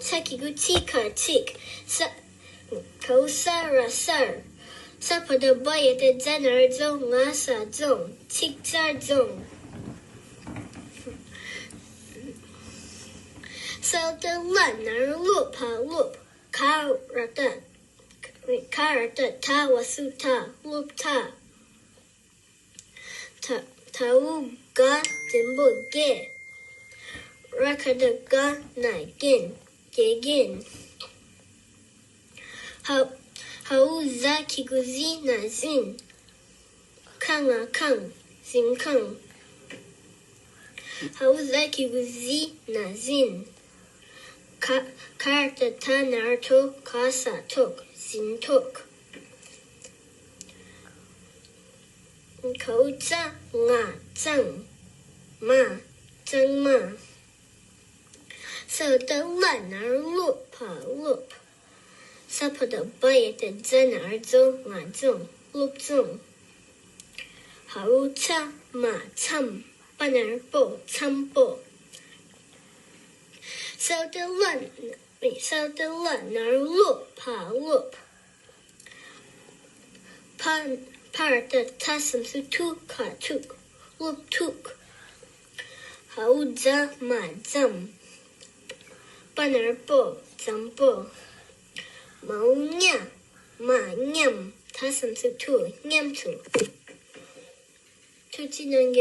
Takigu tika tik. Kausara sar. Sapada baya de zenar zong ngasa zong. Tik zar zong. Salta lanar lupa lup. Karata ta wasuta lup ta. Tau ga dimbo ge. Rakada ga na gin. Gegin. Hau za kiguzi na zin. Kanga kang. Zin kang. Hau za kiguzi na zin. Karta ta narto kasa tok. Zin tok. Kauza nga zang. Ma. Zang ma. So the lanar lup pa lup. Sapada baya de zenar zong nga zong. Lup zong. Hau cha ma cham. Banar bo cham bo. So the lanar lup pa lup. Parta tasam su tuk ka tuk. Lup tuk. Hau za ma zam. Banar bo zam bo. Mau nya ma nyam. Tasam su tu nyam tu. Tu chi nang